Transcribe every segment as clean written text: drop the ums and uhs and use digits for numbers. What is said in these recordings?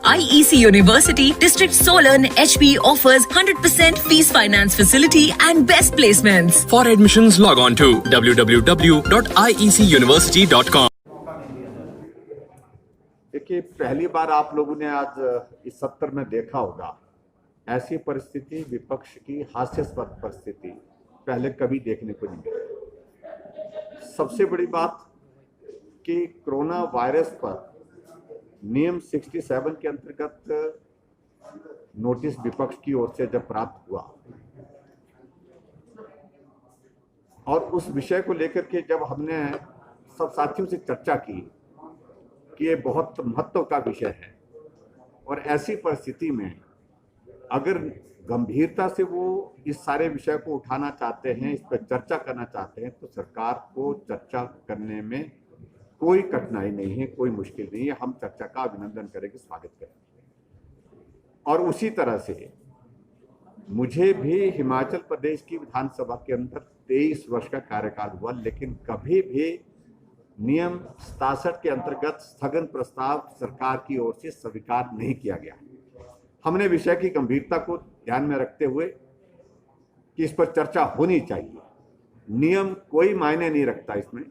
IEC University, District Solan, HP offers 100% fees finance facility and best placements. For admissions, log on to www.iecuniversity.com. देखिए, पहली बार आप लोगों ने आज इस सत्र में देखा होगा, ऐसी परिस्थिति, विपक्ष की हास्यास्पद परिस्थिति पहले कभी देखने को नहीं मिली। सबसे बड़ी बात कि कोरोना वायरस पर नियम 67 के अंतर्गत नोटिस विपक्ष की ओर से जब प्राप्त हुआ और उस विषय को लेकर के जब हमने सब साथियों से चर्चा की कि ये बहुत महत्व का विषय है और ऐसी परिस्थिति में अगर गंभीरता से वो इस सारे विषय को उठाना चाहते हैं, इस पर चर्चा करना चाहते हैं, तो सरकार को चर्चा करने में कोई कठिनाई नहीं है, कोई मुश्किल नहीं है। हम चर्चा का अभिनंदन करेंगे, स्वागत करेंगे। और उसी तरह से मुझे भी हिमाचल प्रदेश की विधानसभा के अंदर 23 वर्ष का कार्यकाल हुआ, लेकिन कभी भी नियम 67 के अंतर्गत स्थगन प्रस्ताव सरकार की ओर से स्वीकार नहीं किया गया। हमने विषय की गंभीरता को ध्यान में रखते हुए कि इस पर चर्चा होनी चाहिए, नियम कोई मायने नहीं रखता इसमें,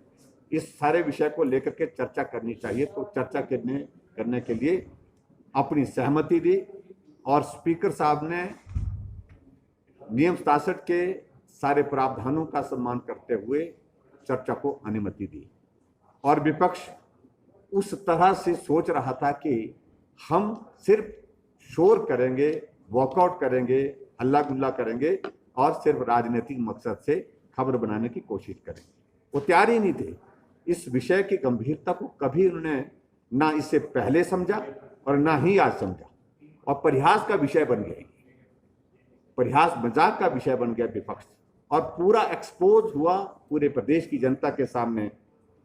इस सारे विषय को लेकर के चर्चा करनी चाहिए, तो चर्चा करने के लिए अपनी सहमति दी और स्पीकर साहब ने नियम 67 के सारे प्रावधानों का सम्मान करते हुए चर्चा को अनुमति दी। और विपक्ष उस तरह से सोच रहा था कि हम सिर्फ शोर करेंगे, वॉकआउट करेंगे, हल्ला गुल्ला करेंगे और सिर्फ राजनीतिक मकसद से खबर बनाने की कोशिश करेंगे। वो तैयार ही नहीं थे। इस विषय की गंभीरता को कभी उन्होंने ना इससे पहले समझा और ना ही आज समझा, और परिहास का विषय बन गया, परिहास मजाक का विषय बन गया विपक्ष, और पूरा एक्सपोज हुआ पूरे प्रदेश की जनता के सामने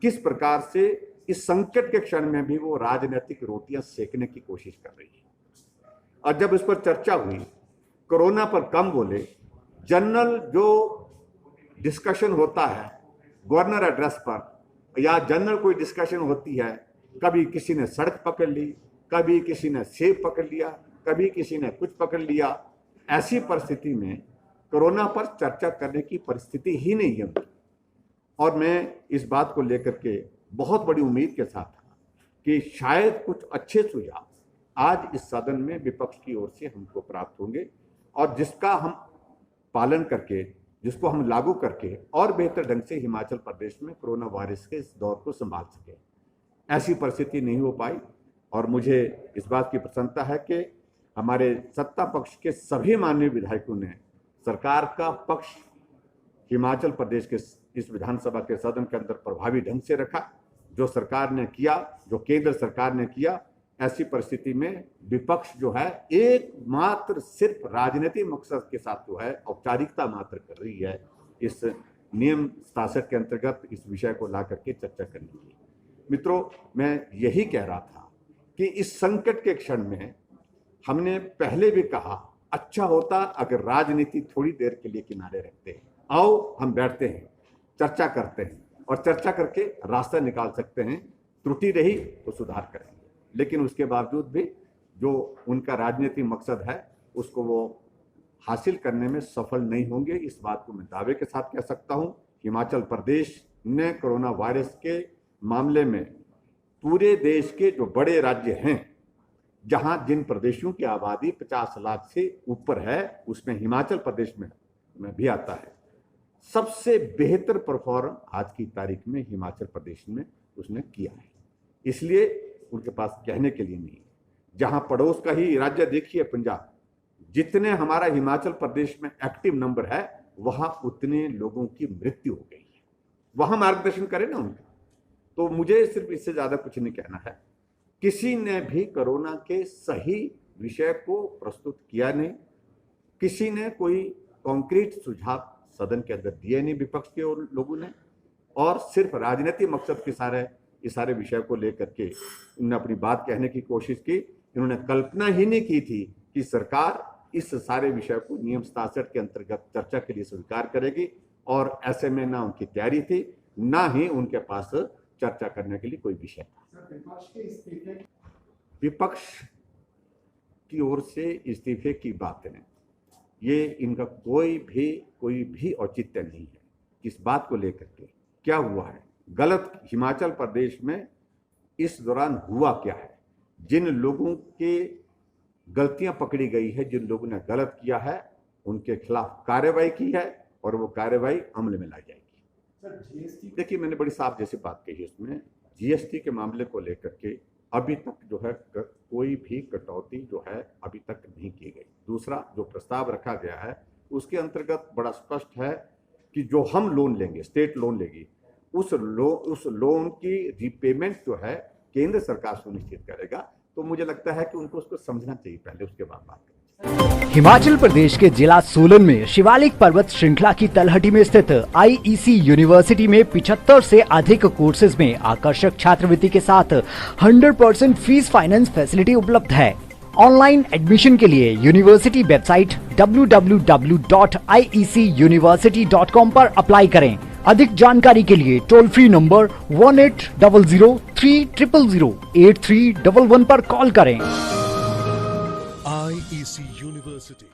किस प्रकार से इस संकट के क्षण में भी वो राजनीतिक रोटियां सेकने की कोशिश कर रही है। और जब इस पर चर्चा हुई, कोरोना पर कम बोले, जनरल जो डिस्कशन होता है गवर्नर एड्रेस पर या जनरल कोई डिस्कशन होती है, कभी किसी ने सड़क पकड़ ली, कभी किसी ने सेब पकड़ लिया, कभी किसी ने कुछ पकड़ लिया। ऐसी परिस्थिति में कोरोना पर चर्चा करने की परिस्थिति ही नहीं है। और मैं इस बात को लेकर के बहुत बड़ी उम्मीद के साथ था कि शायद कुछ अच्छे सुझाव आज इस सदन में विपक्ष की ओर से हमको प्राप्त होंगे और जिसका हम पालन करके, जिसको हम लागू करके और बेहतर ढंग से हिमाचल प्रदेश में कोरोना वायरस के इस दौर को संभाल सके। ऐसी परिस्थिति नहीं हो पाई और मुझे इस बात की प्रसन्नता है कि हमारे सत्ता पक्ष के सभी माननीय विधायकों ने सरकार का पक्ष हिमाचल प्रदेश के इस विधानसभा के सदन के अंदर प्रभावी ढंग से रखा। जो सरकार ने किया, जो केंद्र सरकार ने किया, ऐसी परिस्थिति में विपक्ष जो है एकमात्र सिर्फ राजनीतिक मकसद के साथ जो है औपचारिकता मात्र कर रही है इस नियम 67 के अंतर्गत इस विषय को ला करके चर्चा करने की। मित्रों, मैं यही कह रहा था कि इस संकट के क्षण में हमने पहले भी कहा, अच्छा होता अगर राजनीति थोड़ी देर के लिए किनारे रखते हैं, आओ हम बैठते हैं, चर्चा करते हैं और चर्चा करके रास्ता निकाल सकते हैं, त्रुटि रही तो सुधार करेंगे। लेकिन उसके बावजूद भी जो उनका राजनीतिक मकसद है उसको वो हासिल करने में सफल नहीं होंगे। इस बात को मैं दावे के साथ कह सकता हूं। हिमाचल प्रदेश ने कोरोना वायरस के मामले में पूरे देश के जो बड़े राज्य हैं, जहां जिन प्रदेशों की आबादी 50 लाख से ऊपर है, उसमें हिमाचल प्रदेश में भी आता है। सबसे बेहतर परफॉर्म आज की तारीख में हिमाचल प्रदेश में उसने किया है, इसलिए उनके पास कहने के लिए नहीं। जहां पड़ोस का ही राज्य देखिए पंजाब, जितने हमारा हिमाचल प्रदेश में एक्टिव नंबर है वहां उतने लोगों की मृत्यु हो गई है। वहां मार्गदर्शन करें ना उनका। तो मुझे सिर्फ इससे ज्यादा कुछ नहीं कहना है। किसी ने भी कोरोना के सही विषय को प्रस्तुत किया नहीं, किसी ने कोई कॉन्क्रीट सुझाव सदन के अंदर दिए नहीं विपक्ष के लोगों ने, और सिर्फ राजनीतिक मकसद के इस सारे विषय को लेकर के इन्होंने अपनी बात कहने की कोशिश की। इन्होंने कल्पना ही नहीं की थी कि सरकार इस सारे विषय को नियम 67 के अंतर्गत चर्चा के लिए स्वीकार करेगी, और ऐसे में ना उनकी तैयारी थी, ना ही उनके पास चर्चा करने के लिए कोई विषय था। विपक्ष की ओर से इस्तीफे की बातें ये इनका कोई भी औचित्य नहीं है। इस बात को लेकर के क्या हुआ है, गलत हिमाचल प्रदेश में इस दौरान हुआ क्या है, जिन लोगों के गलतियां पकड़ी गई है, जिन लोगों ने गलत किया है, उनके खिलाफ कार्रवाई की है और वो कार्रवाई अमल में लाई जाएगी। देखिए, मैंने बड़ी साफ जैसी बात कही, उसमें जीएसटी के मामले को लेकर के अभी तक जो है कोई भी कटौती जो है अभी तक नहीं की गई। दूसरा, जो प्रस्ताव रखा गया है उसके अंतर्गत बड़ा स्पष्ट है कि जो हम लोन लेंगे, स्टेट लोन लेगी, उस लोन की रिपेमेंट जो है केंद्र सरकार सुनिश्चित करेगा। तो मुझे लगता है कि उनको उसको समझना चाहिए पहले, उसके बाद बात करें। हिमाचल प्रदेश के जिला सोलन में शिवालिक पर्वत श्रृंखला की तलहटी में स्थित आईईसी यूनिवर्सिटी में 75 से अधिक कोर्सेज में आकर्षक छात्रवृत्ति के साथ 100% फीस फाइनेंस फैसिलिटी उपलब्ध है। ऑनलाइन एडमिशन के लिए यूनिवर्सिटी वेबसाइट www.iecuniversity.com पर अप्लाई करें। अधिक जानकारी के लिए टोल फ्री नंबर 1800-3000-8311 पर कॉल करें। IEC University